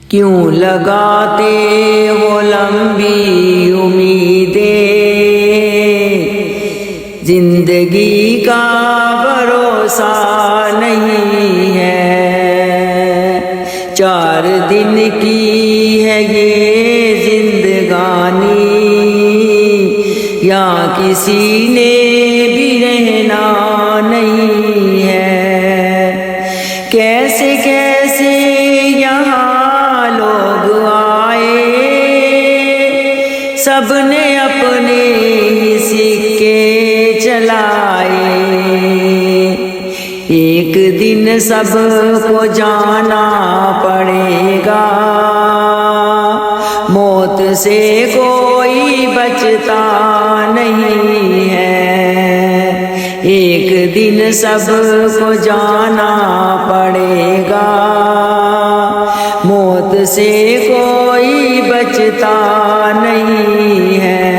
کیوں لگاتے ہو لمبی امیدیں، زندگی کا بھروسہ نہیں ہے، 4 دن کی ہے یہ زندگانی، یا کسی نے بھی رہنا نہیں ہے۔ کیسے کیسے یہاں لوگ آئے، سب نے اپنے ہی سکے چلائے، ایک دن سب کو جانا پڑے گا، موت سے کوئی بچتا نہیں ہے، ایک دن سب کو جانا پڑے گا، موت سے کوئی بچتا نہیں ہے۔